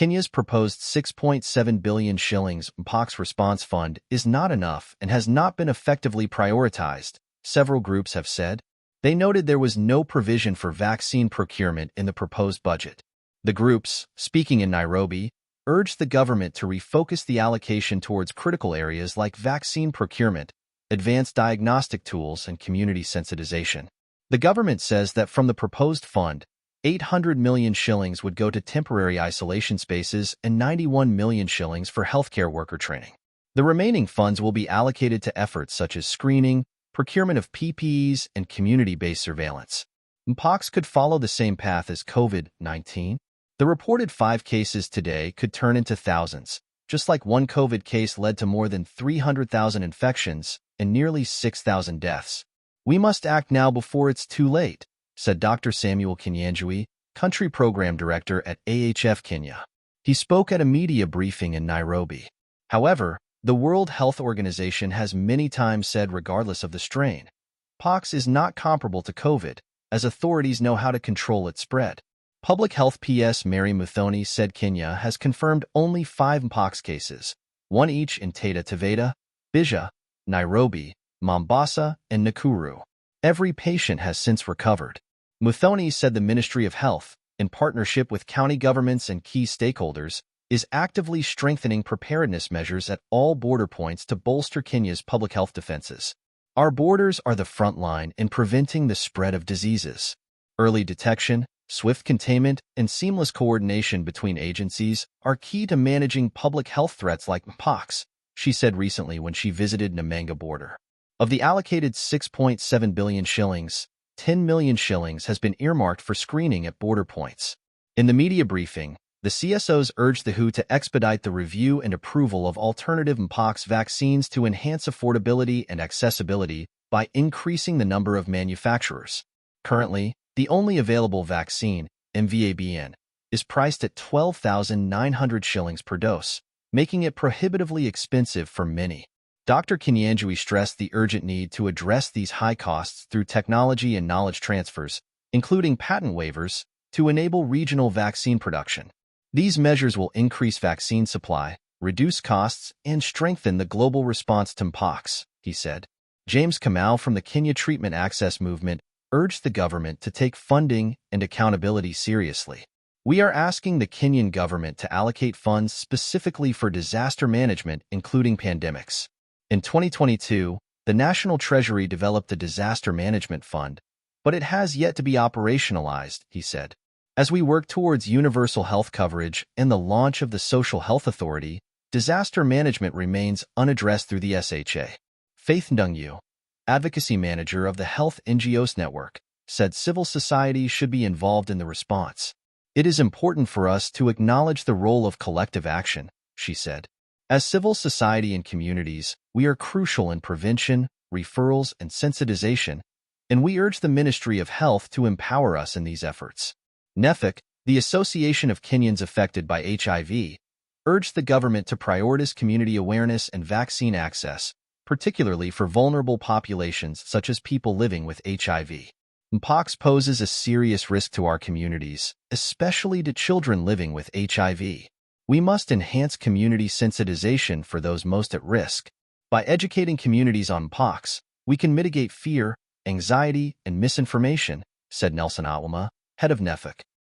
Kenya's proposed 6.7 billion shillings Mpox response fund is not enough and has not been effectively prioritized, several groups have said. They noted there was no provision for vaccine procurement in the proposed budget. The groups, speaking in Nairobi, urged the government to refocus the allocation towards critical areas like vaccine procurement, advanced diagnostic tools, and community sensitization. The government says that from the proposed fund, 800 million shillings would go to temporary isolation spaces and 91 million shillings for healthcare worker training. The remaining funds will be allocated to efforts such as screening, procurement of PPEs, and community-based surveillance. Mpox could follow the same path as COVID-19. The reported 5 cases today could turn into thousands, just like one COVID case led to more than 300,000 infections and nearly 6,000 deaths. We must act now before it's too late, said Dr. Samuel Kinyanjui, Country Program Director at AHF Kenya. He spoke at a media briefing in Nairobi. However, the World Health Organization has many times said regardless of the strain, Mpox is not comparable to COVID, as authorities know how to control its spread. Public Health PS Mary Muthoni said Kenya has confirmed only 5 Mpox cases, 1 each in Taita Taveta, Bija, Nairobi, Mombasa, and Nakuru. Every patient has since recovered. Muthoni said the Ministry of Health, in partnership with county governments and key stakeholders, is actively strengthening preparedness measures at all border points to bolster Kenya's public health defenses. Our borders are the front line in preventing the spread of diseases. Early detection, swift containment, and seamless coordination between agencies are key to managing public health threats like Mpox, she said recently when she visited Namanga border. Of the allocated 6.7 billion shillings, 10 million shillings has been earmarked for screening at border points. In the media briefing, the CSOs urged the WHO to expedite the review and approval of alternative Mpox vaccines to enhance affordability and accessibility by increasing the number of manufacturers. Currently, the only available vaccine, MVABN, is priced at 12,900 shillings per dose, making it prohibitively expensive for many. Dr. Kinyanjui stressed the urgent need to address these high costs through technology and knowledge transfers, including patent waivers, to enable regional vaccine production. These measures will increase vaccine supply, reduce costs, and strengthen the global response to Mpox, he said. James Kamau from the Kenya Treatment Access Movement urged the government to take funding and accountability seriously. We are asking the Kenyan government to allocate funds specifically for disaster management, including pandemics. In 2022, the National Treasury developed a disaster management fund, but it has yet to be operationalized, he said. As we work towards universal health coverage and the launch of the Social Health Authority, disaster management remains unaddressed through the SHA. Faith Ndungyu, advocacy manager of the Health NGOs Network, said civil society should be involved in the response. It is important for us to acknowledge the role of collective action, she said. As civil society and communities, we are crucial in prevention, referrals, and sensitization, and we urge the Ministry of Health to empower us in these efforts. NEFIC, the Association of Kenyans Affected by HIV, urged the government to prioritize community awareness and vaccine access, particularly for vulnerable populations such as people living with HIV. Mpox poses a serious risk to our communities, especially to children living with HIV. We must enhance community sensitization for those most at risk. By educating communities on Mpox, we can mitigate fear, anxiety, and misinformation, said Nelson Awama, head of NEFIC.